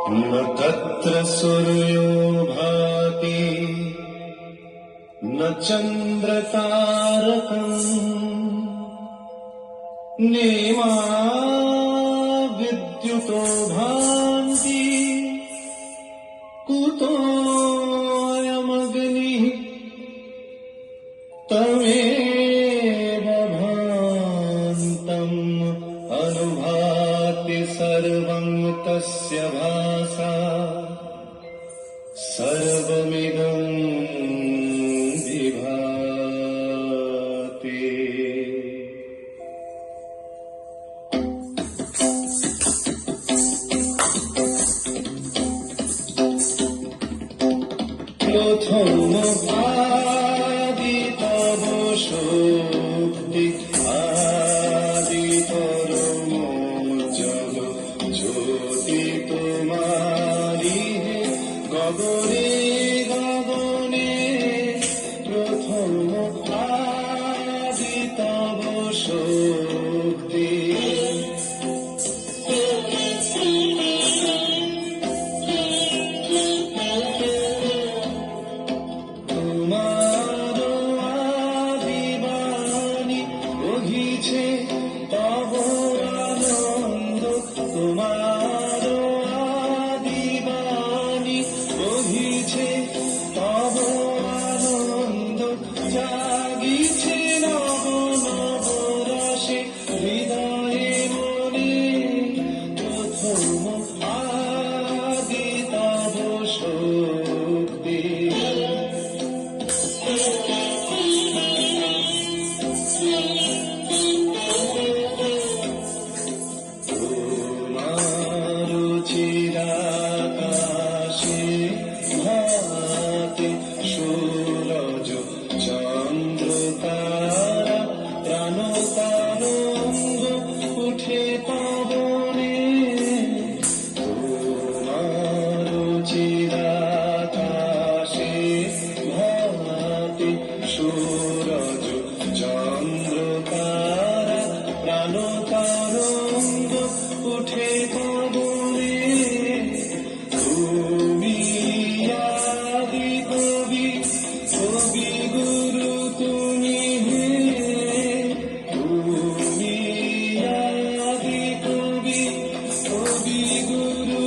न तत्र सूर्यो भाति न चन्द्रतारकम् नेमा विद्युतो भान्ति कुतोऽयमग्निः तमेव भान्तम् अनुभाति सर्वं तस्य भासा सर्वमिदं विभाति। প্রথম আদি তব শক্তি আদি পরম জল জ্যোতি তোমারি গগনে গগনে প্রথম আদি তব শক্তি তোমার আদিবাণী বহিছে তব আনন্দ তোমার আদিবাণী বহিছে তব আনন্দ জাগিছে নব নব রসে হৃদয়ে মনে প্রথম আদি তব শক্তি। তোমার চিরাকাশে ভাতে সূরজ চন্দ্র তারা প্রাণ তরঙ্গ উঠে পবনে তোমার চিরাকাশে ভাতে সূরজ চন্দ্র তারা প্রাণ তরঙ্গ উঠে পবনে তুমি আদি কবি কবি গুরু তুমি হে তুমি আদি কবি কবি গুরু